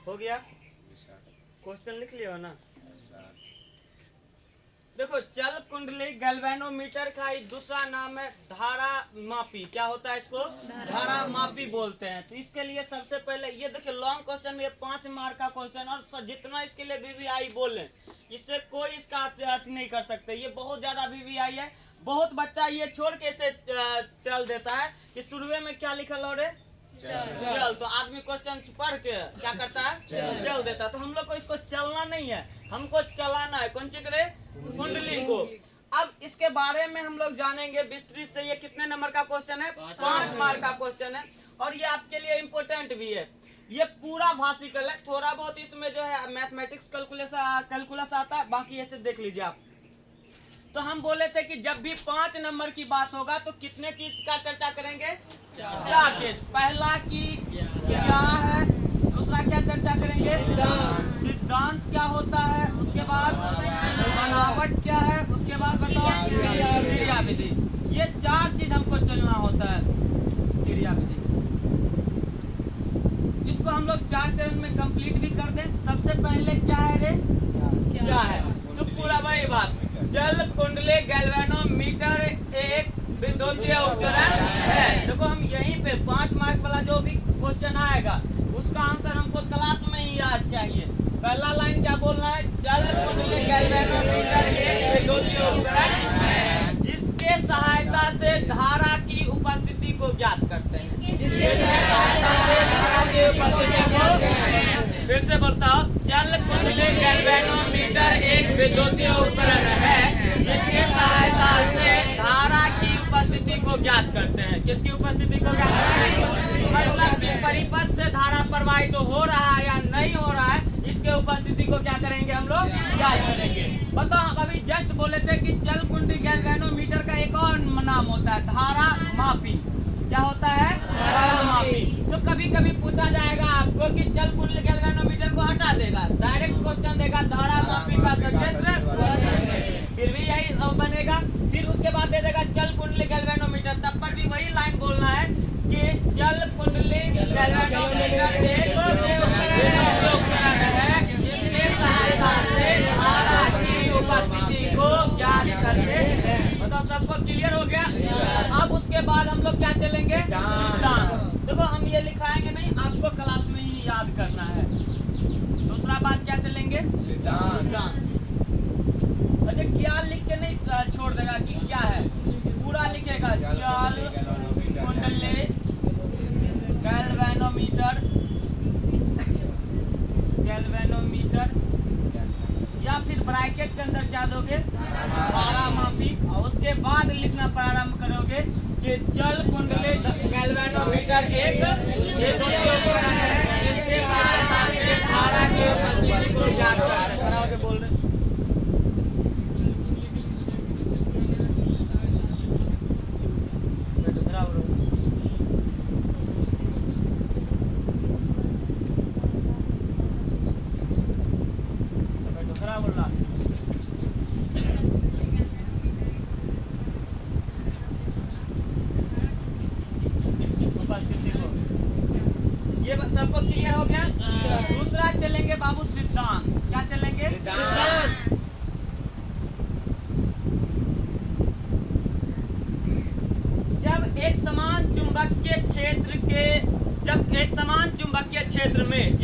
हो गया? क्वेश्चन लिख लिया हो ना? देखो, चल कुंडली गैल्वेनोमीटर का ही दूसरा नाम है धारा मापी। क्या होता है इसको? धारा मापी बोलते हैं। तो इसके लिए सबसे पहले ये देखिए, लॉन्ग क्वेश्चन में 5 मार्क का क्वेश्चन, और जितना इसके लिए वीवीआई बोले इससे कोई इसका अर्थ नहीं कर सकते। ये बहुत ज्यादा वीवीआई है। बहुत बच्चा ये छोड़ के इसे चल देता है कि शुरू में क्या लिखल हो रे, चल। तो आदमी क्वेश्चन पढ़ के क्या करता है, चल देता है। तो हम लोग को इसको चलना नहीं है, हमको चलाना है। कौन चीज रे? कुंडली को। अब इसके बारे में हम लोग जानेंगे विस्तृत से। ये कितने नंबर का क्वेश्चन है? 5 मार्क का क्वेश्चन है, और ये आपके लिए इम्पोर्टेंट भी है। ये पूरा भाषिकल है, थोड़ा बहुत इसमें जो है मैथमेटिक्स कैलकुलस आता है, बाकी ऐसे देख लीजिए आप। तो हम बोले थे कि जब भी 5 नंबर की बात होगा तो कितने चीज का चर्चा करेंगे? 4 चीज। पहला की क्या है, दूसरा क्या चर्चा करेंगे? सिद्धांत क्या होता है, उसके बाद बनावट क्या है, उसके बाद बताओ क्रियाविधि। ये 4 चीज हमको चलना होता है। क्रियाविधि इसको हम लोग 4 चरण में कंप्लीट भी कर दें। सबसे पहले क्या है रे? क्या है? तो पूरा वही बात, जल कुंडली गैल्वेनोमीटर एक विद्युतीय उपकरण है। देखो, हम यहीं पे 5 मार्क वाला जो भी क्वेश्चन आएगा उसका आंसर हमको क्लास में ही याद चाहिए। पहला लाइन क्या बोलना है? जल कुंडली गैल्वेनोमीटर एक विद्युतीय उपकरण है जिसके सहायता से धारा की उपस्थिति को ज्ञात करते हैं। जिसके सहायता से धारा की उपस्थिति को, फिर से बोलता हूँ, जल कुंडली गैल्वेनोमीटर एक विद्युतीय उपकरण है जिसकी सहायता से धारा की उपस्थिति को ज्ञात करते हैं। किसकी उपस्थिति को ज्ञात करते हैं? मतलब कि परिपथ से धारा प्रवाहित हो रहा है या नहीं हो रहा है, इसके उपस्थिति को क्या करेंगे हम लोग? ज्ञात करेंगे। बताओ, हम अभी जस्ट बोले थे कि जल कुंडली गैल्वेनोमीटर का एक और नाम होता है धारा मापी। क्या होता है? धारा मापी। तो कभी कभी पूछा जाएगा आपको कि जल कुंडली गैल्वेनोमीटर को हटा देगा, डायरेक्ट क्वेश्चन देगा धारा मापी का सचित्र, फिर भी यही बनेगा। फिर उसके बाद दे देगा जल कुंडली गैल्वेनोमीटर, तब पर भी वही लाइन बोलना है कि जल कुंडली गैल्वेनोमीटर एक उपकरण है जिसके सहायता से धारा की उपस्थिति को ज्ञात करते हैं। बताओ, सबको क्लियर हो गया? अब उसके बाद हम लोग क्या चलेंगे? सिद्धांत। देखो, हम ये लिखाएंगे नहीं, आपको क्लास में ही याद करना है। दूसरा बात क्या चलेंगे? सिद्धांत। अच्छा, क्या लिख के नहीं छोड़ देगा कि क्या है, पूरा लिखेगा। जल कुंडली गैल्वेनोमीटर, या फिर ब्रैकेट के अंदर क्या दोगे? धारा मापी। और उसके बाद लिखना प्रारंभ करोगे कि जल कुंडली गैल्वेनोमीटर एक विद्युतीय उपकरण है जिससे सहायता से धारा की उपस्थिति को ज्ञात करते हैं। खड़ा होकर बोल रहे सबको क्लियर हो गया? दूसरा चलेंगे बाबू सिद्धांत। क्या चलेंगे? सिद्धांत। जब एक समान चुंबकीय क्षेत्र में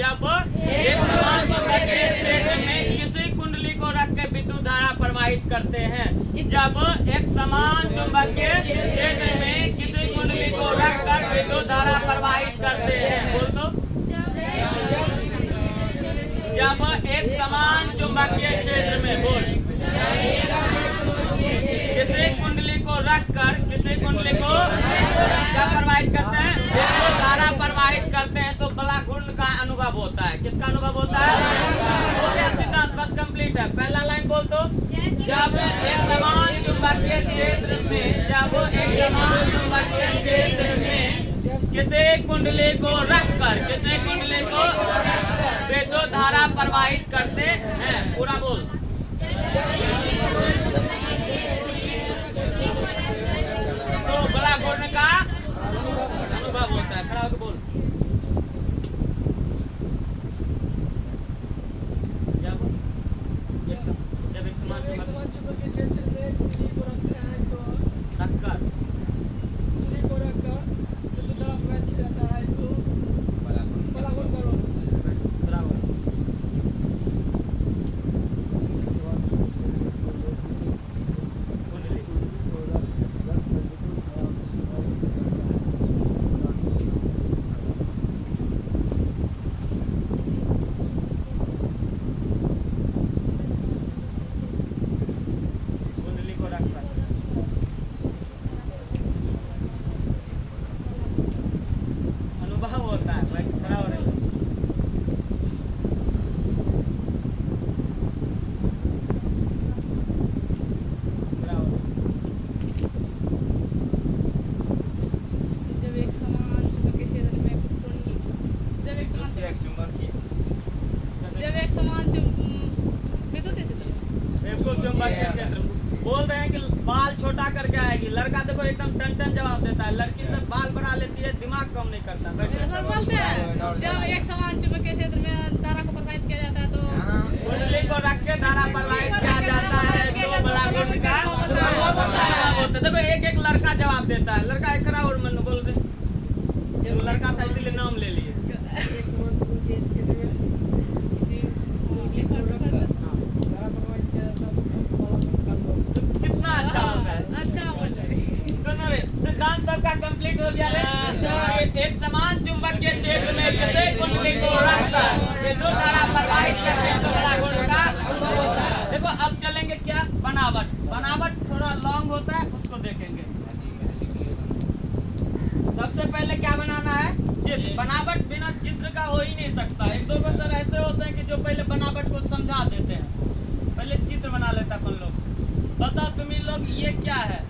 किसी कुंडली को रख के विद्युत धारा प्रवाहित करते हैं। जब एक समान चुंबकीय क्षेत्र में किसी कुंडली को रखकर विद्युत धारा प्रवाहित करते हैं। बोल दो। जब एक समान चुंबकीय क्षेत्र में, बोल, किसी कुंडली को रखकर क्या प्रवाहित करते हैं? विद्युत धारा प्रवाहित करते हैं। तो बला घूर्ण का अनुभव होता है। किसका अनुभव होता है? हो गया सिद्धांत, बस कंप्लीट है। पहला लाइन बोल दो। जब एक समान चुंबकीय क्षेत्र में किसी कुंडली को रखकर विद्युत धारा प्रवाहित करते हैं। पूरा बोल। तो बला घूर्ण का अनुभव होता है। खड़ा होकर बोल। बोल रहे हैं कि बाल छोटा करके आएगी। लड़का देखो एकदम टन टन जवाब देता है, लड़की सब बाल बढ़ा लेती है, दिमाग कम नहीं करता। सर बोलते हैं जब एक समान चुंबक के क्षेत्र में धारा को प्रभावित किया जाता है तो कुंडली को रख के धारा प्रवाहित किया जाता है तो बड़ा गुण का देखो एक एक लड़का जवाब देता है। लड़का एक खड़ा और मन बोल रहे लड़का था इसीलिए नाम ले लिए। एक समान के क्षेत्र में किसी कुंडली को रखकर धारा प्रवाहित किया जाता है तो बड़ा गुण का तो कितना अच्छा होता है। अच्छा बोल रहे सुनो रे, सिद्धांत सबका कंप्लीट हो गया रे। एक समान चुंबकीय क्षेत्र में किसी कुंडली को रखकर विद्युत धारा प्रवाहित करते हैं तो बड़ा गुण का अनुभव होता है। देखो अब चलेंगे क्या, बनावट। बनावट थोड़ा लॉन्ग होता है, उसको देखेंगे। सबसे पहले क्या बनाना है, चित्र। बनावट बिना चित्र का हो ही नहीं सकता। एक दो सर ऐसे होते हैं कि जो पहले बनावट को समझा देते हैं, पहले चित्र बना लेता अपन लोग। बताओ तुम इन लोग ये क्या है?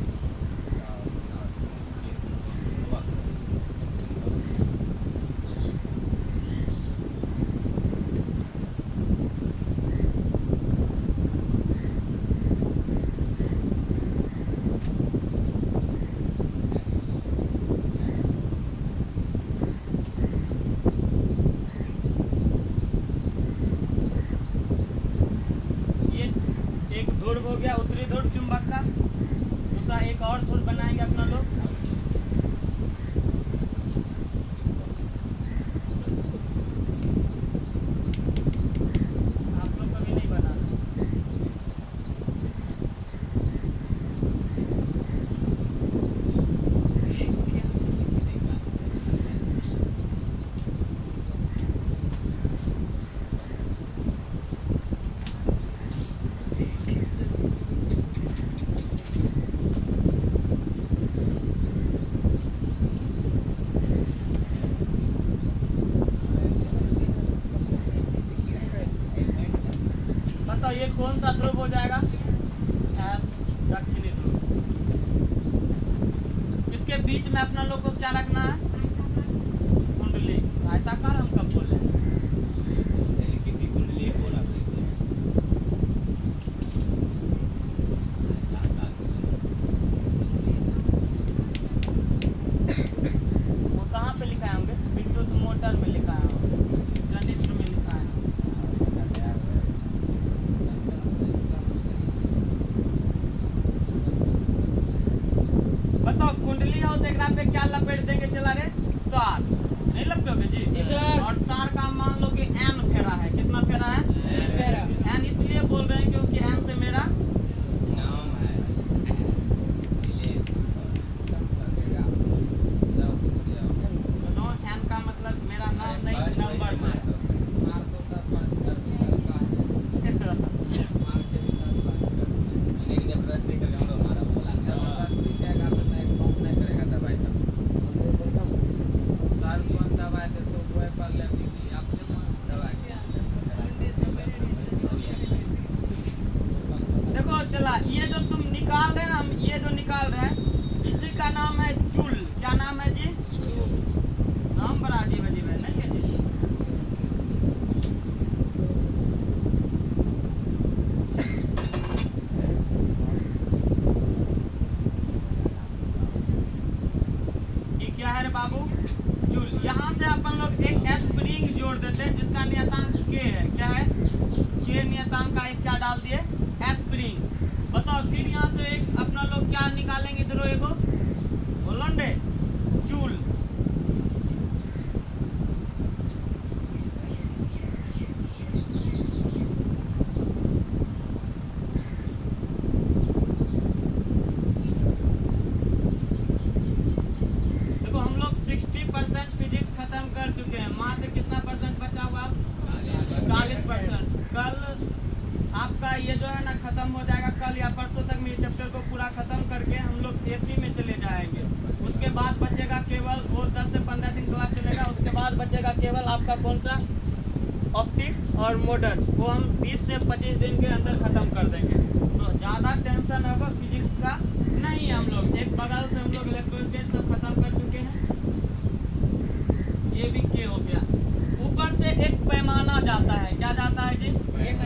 एक ध्रुव हो गया, उत्तरी ध्रुव चुंबक का। दूसरा एक और ध्रुव बनाएंगे अपना लोग। आप लोग कभी नहीं बनाना। बताओ ये कौन सा ध्रुव हो जाएगा? दक्षिणी ध्रुव। इसके बीच में अपना लोग को क्या रखना है? कुंडली। आयताकार हम कब बोले? किसी कुंडली को रख देते वो कहाँ पे लिखा है होंगे? विद्युत मोटर में लिखा है होगा, संयंत्र में लिखा है। बताओ कुंडली हो तो एकरा पे क्या लपेट देंगे? चला रे तार। नहीं लपेटोगे जी? जी सर। और तार का मान लो कि एन फेरा है। कितना फेरा है? मेरा एन इसलिए बोल रहे हैं क्योंकि एन से मेरा नाम है नो, एन का मतलब मेरा नाम नहीं, नंबर से। लेकिन जबरदस्ती करके हम लोग हमारा बोला देखो चला, ये जो तुम निकाल रहे हैं, हम ये जो निकाल रहे हैं इसी का नाम है चूल। क्या नाम है जी? नाम बड़ा अजीब अजीब है नहीं है जी? ये क्या है रे बाबू? चूल। यहाँ से अपन लोग एक स्प्रिंग जोड़ देते हैं जिसका नियतांक के है। क्या है? के नियतांक का एक क्या डाल दिए? स्प्रिंग। बताओ फिर यहाँ से एक अपना लोग क्या निकालेंगे? इधर एगो बोलंडे चूल। देखो हम लोग 60% फिजिक्स खत्म कर चुके हैं। मात्र कितना परसेंट बचा हुआ? 40%। कल आपका ये जो है ना खत्म हो जाएगा। कल या परसों तक में चैप्टर को पूरा खत्म करके हम लोग एसी में चले जाएंगे। उसके बाद बचेगा केवल वो 10 से 15 दिन क्लास चलेगा। उसके बाद बचेगा केवल आपका कौन सा? ऑप्टिक्स और मॉडर्न। वो हम 20 से 25 दिन के अंदर खत्म कर देंगे। तो ज़्यादा टेंशन अब फिजिक्स का नहीं है। हम लोग एक बगल से हम लोग इलेक्ट्रोस्टैटिक्स सब खत्म कर चुके हैं। ये भी के हो गया। ऊपर से एक पैमाना जाता है। क्या जाता है जी? एक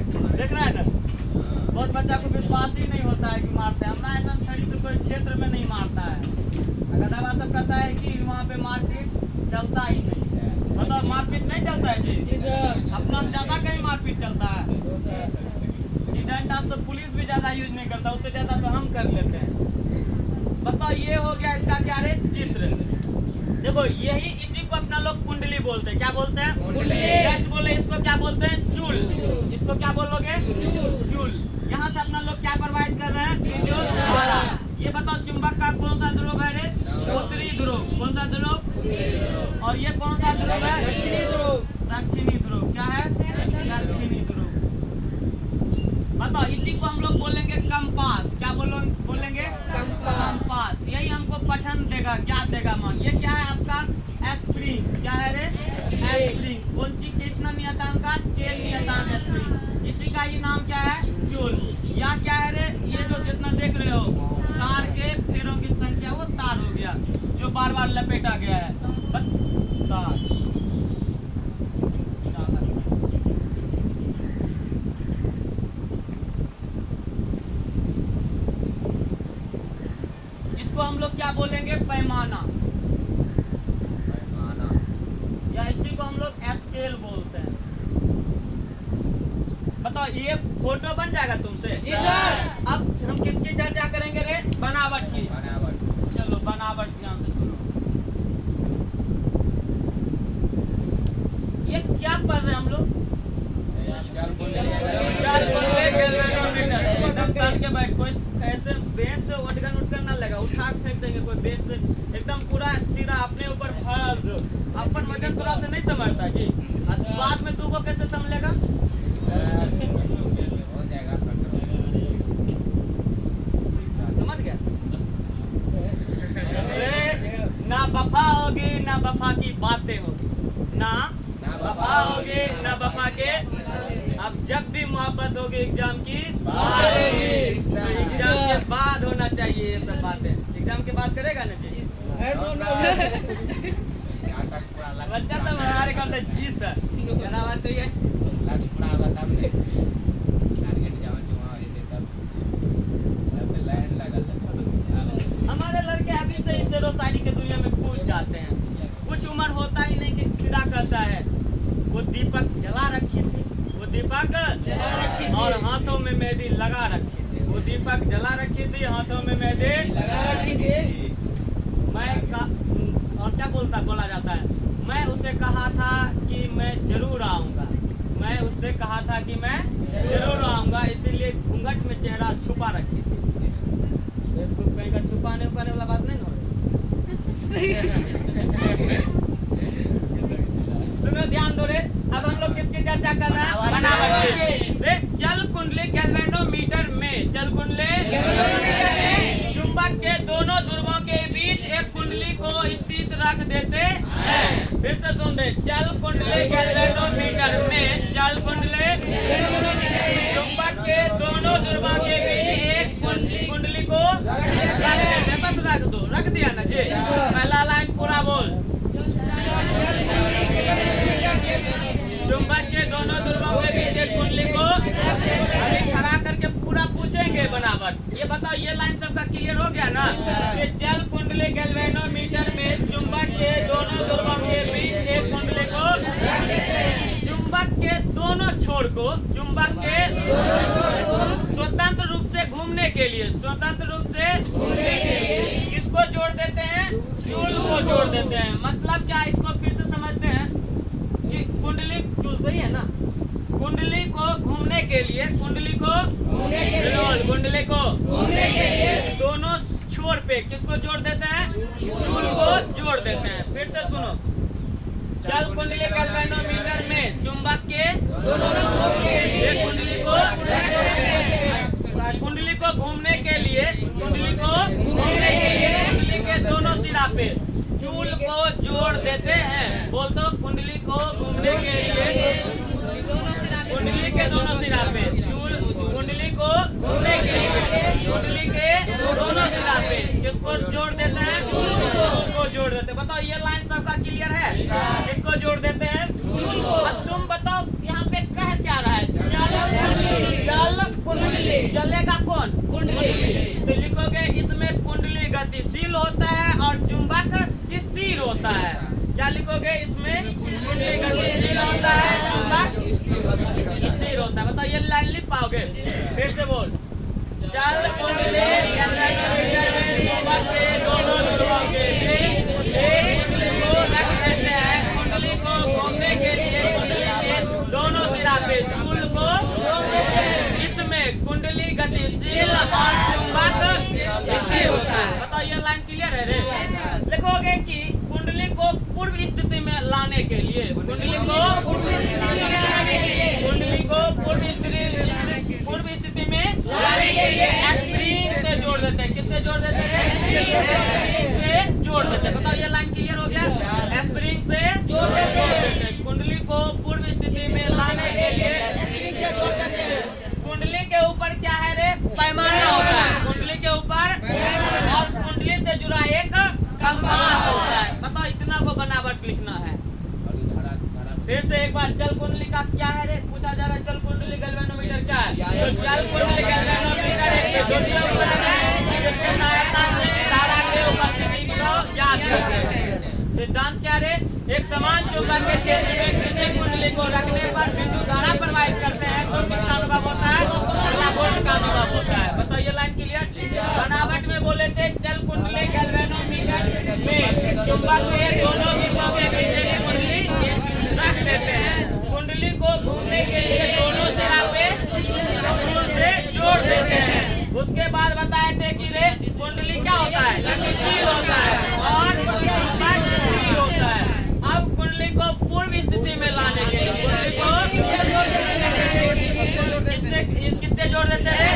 देख रहा है ना, बहुत बच्चा को विश्वास ही नहीं होता है कि मारते हैं। हमारा ऐसा छड़ी से कोई क्षेत्र में नहीं मारता है। अगर दवा सब कहता है कि वहाँ पे मारपीट चलता ही नहीं, मतलब मारपीट नहीं चलता है जी जी, सर। अपना से ज्यादा कहीं मारपीट चलता है। तो सर डंडा तो पुलिस भी ज्यादा यूज नहीं करता, उससे ज्यादा तो हम कर लेते हैं। बताओ, ये हो गया इसका क्या रे, चित्र। देखो यही, इसी को अपना लोग कुंडली बोलते हैं। क्या बोलते हैं? कुंडली। नेक्स्ट बोले इसको क्या बोलते हैं? चूल। इसको क्या बोलोगे? चूल। यहाँ से अपना लोग क्या प्रवाहित कर रहे हैं? वीडियो द्वारा। ये बताओ, चुंबक का कौन सा ध्रुव है रे? उत्तरी ध्रुव। कौन सा ध्रुव? और ये कौन सा ध्रुव है? दक्षिणी ध्रुव। दक्षिणी ध्रुव। क्या है? दक्षिणी ध्रुव। बताओ, इसी को हम लोग बोलेंगे कंपास। क्या बोलेंगे? कंपास। यही हमको पठन देगा, ज्ञात देगा मान। ये क्या है आपका? स्प्रिंग। क्या है रे? स्प्रिंग। कौन चीज कितना नियतांक का? तेल नियतांक स्प्रिंग। इसी का ही नाम क्या है? जूल। या क्या है रे? ये जो जितना देख रहे हो, तार के फेरों की संख्या, वो तार हो गया जो बार बार लपेटा गया है। तार। इसको हम लोग क्या बोलेंगे? पैमाना। या इसी को हम लोग स्केल बोलते हैं। बताओ, ये फोटो बन जाएगा तुमसे? जी सर। अब हम किसकी चर्चा करेंगे रे? बनावट की। चलो बनावट ध्यान से सुनो। ये क्या पढ़ रहे हैं हम लोग? चार कुंडली गैल्वेनोमीटर। एकदम तान के बैठ, कोई ऐसे बेंच से उठगन ना लगा, उठा के फेंक देंगे कोई बेंच से, एकदम पूरा सीधा अपने ऊपर भर दो। अपन वजन थोड़ा से नहीं समझता जी, बाद में तू को कैसे समझेगा? समझ गया? ना वफा होगी ना वफा की बातें होगी, ना वफा होगी ना वफा के। अब जब भी मोहब्बत होगी एग्जाम की बात होगी। एग्जाम के बाद होना चाहिए ये सब बातें। एग्जाम के बाद करेगा ना जी? बच्चा सब हमारे करते जी सर, क्या बात है? हमारे लड़के अभी से इस शायरी के दुनिया में कूद जाते हैं। कुछ उम्र होता ही नहीं कि सीधा कहता है वो दीपक जला रखी थी, वो दीपक जला रखी थी और हाथों में मेहंदी लगा रखी थी। वो दीपक जला रखी थी, हाथों में मेहंदी लगा रखी थी। और क्या बोला जाता है? मैं उसे कहा था कि मैं जरूर आऊंगा। मैं उससे कहा था कि मैं जरूर आऊंगा, इसीलिए घूंघट में चेहरा छुपा रखी थी। कहीं का छुपाने वाला बात नहीं ना हो सुनो, ध्यान दो रे। अब हम लोग किसकी चर्चा कर रहे हैं? बनावट की। जल कुंडली गैल्वेनोमीटर में, जल कुंडली गैल्वेनोमीटर में चुंबक के दोनों ध्रुवों के बीच एक कुंडली को स्थित रख देते हैं। फिर से सुन रहे, जल कुंडली गैल्वेनोमीटर में, जल कुंडली चुंबक के दोनों ध्रुवों के बीच एक कुंडली को रख देते हैं। बस रख दो, रख दिया ना जी? पहला लाइन पूरा बोल। चुंबक के दोनों ध्रुवों के बीच एक कुंडली को अभी खड़ा करके पूरा पूछेंगे बनावट। ये बताओ, ये लाइन सबका क्लियर हो गया ना? ये जल कुंडली गैल्वेनोमीटर में चुंबक के दोनों ध्रुवों के बीच एक कुंडली को, चुंबक के दोनों छोर को, चुंबक के स्वतंत्र रूप से घूमने के लिए, स्वतंत्र रूप से किसको जोड़ देते हैं? चूल को जोड़ देते हैं। मतलब क्या? इसको फिर से समझते हैं कि कुंडली, चूल सही है ना? कुंडली को घूमने के लिए, कुंडली को घूमने के लिए दोनों छोर पे किसको जोड़ देते हैं? चूल को जोड़ देते हैं। फिर से सुनो, जल कुंडली गैल्वेनोमीटर में चुंबक के कुंडली को घूमने के लिए, कुंडली के दोनों सिरा पे चूल को जोड़ देते हैं। बोल दो, कुंडली को घूमने के लिए कुंडली के दोनों सिरा पे चूल, कुंडली को घूमने के लिए कुंडली के दोनों सिरा पे किसको जोड़ देते हैं? चूल को जोड़ देते हैं। बताओ, ये लाइन सबका क्लियर है? किसको जोड़ देते हैं? चूल को। अब तुम बताओ यहाँ पे कह क्या रहा है? लिखोगे इसमें कुंडली गतिशील होता है, चुंबक स्थिर होता है। बताओ ये लाइन लिख पाओगे? फिर से बोल। चल कुंडली गैल्वेनोमीटर में चुंबक के दोनों ध्रुवों के बीच एक कुंडली को रख देते हैं। कुंडली को घूमने के लिए कुंडली के दोनों सिरा पे चूल को इसमें कुंडली गतिशील और चुंबक स्थिर होता है। बताओ ये लाइन क्लियर है रे? लिखोगे कि कुंडली को पूर्व स्थिति में लाने के लिए कुंडली को पूर्व स्थिति में लाने के लिए स्प्रिंग से जोड़ देते हैं। किससे जोड़ देते हैं? स्प्रिंग से जोड़ देते हैं। बताओ ये लाइन क्लियर हो गया? स्प्रिंग से जोड़ देते हैं। कुंडली को पूर्व स्थिति में लाने के लिए स्प्रिंग से जोड़ देते हैं। कुंडली के ऊपर क्या है रे? पैमाना होता है। कुंडली के ऊपर और कुंडली से जुड़ा एक कंपास होता है। बताओ इतना को बनावट लिखना है। फिर से एक बार चल कुंडली का क्या है रे? पूछा जाएगा चल कुंडली गैल्वेनोमीटर क्या है? तो चल कुंडली गैल्वेनोमीटर एक विद्युतीय उपकरण है जिसके सहायता से धारा के उपस्थिति को ज्ञात करते हैं। सिद्धांत क्या रे? एक समान चुंबक के क्षेत्र में किसी कुंडली को रखने पर विद्युत धारा प्रवाहित करते हैं तो किसका अनुभव होता है? वोल्ट का अनुभव होता है। बताओ ये लाइन क्लियर? बनावट में बोले थे चल कुंडली गैल्वेनोमीटर में चुंबक के दोनों ध्रुवों के बीच एक कुंडली रख देते हैं। कुंडली को घूमने के लिए दोनों सिरा पे चूल से जोड़ देते हैं। उसके बाद बताए थे कि रे कुंडली क्या होता है? गतिशील होता है और चुंबक स्थिर होता है। अब कुंडली को पूर्व स्थिति में लाने के लिए कुंडली को किससे जोड़ देते हैं?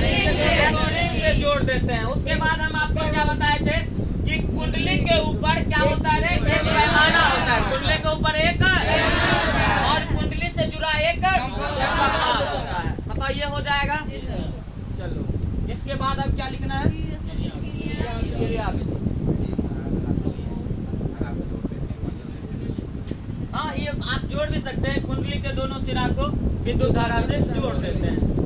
स्प्रिंग से जोड़ देते हैं। उसके बाद हम आपको क्या बताए थे कि कुंडली के ऊपर क्या होता है? एक पैमाना होता है। कुंडली के ऊपर एक और कुंडली से जुड़ा एक कंपास होता है। बताओ ये हो जाएगा? चलो इसके बाद अब क्या लिखना है? हाँ ये आप जोड़ भी सकते हैं। कुंडली के दोनों सिरा को विद्युत धारा से जोड़ देते हैं।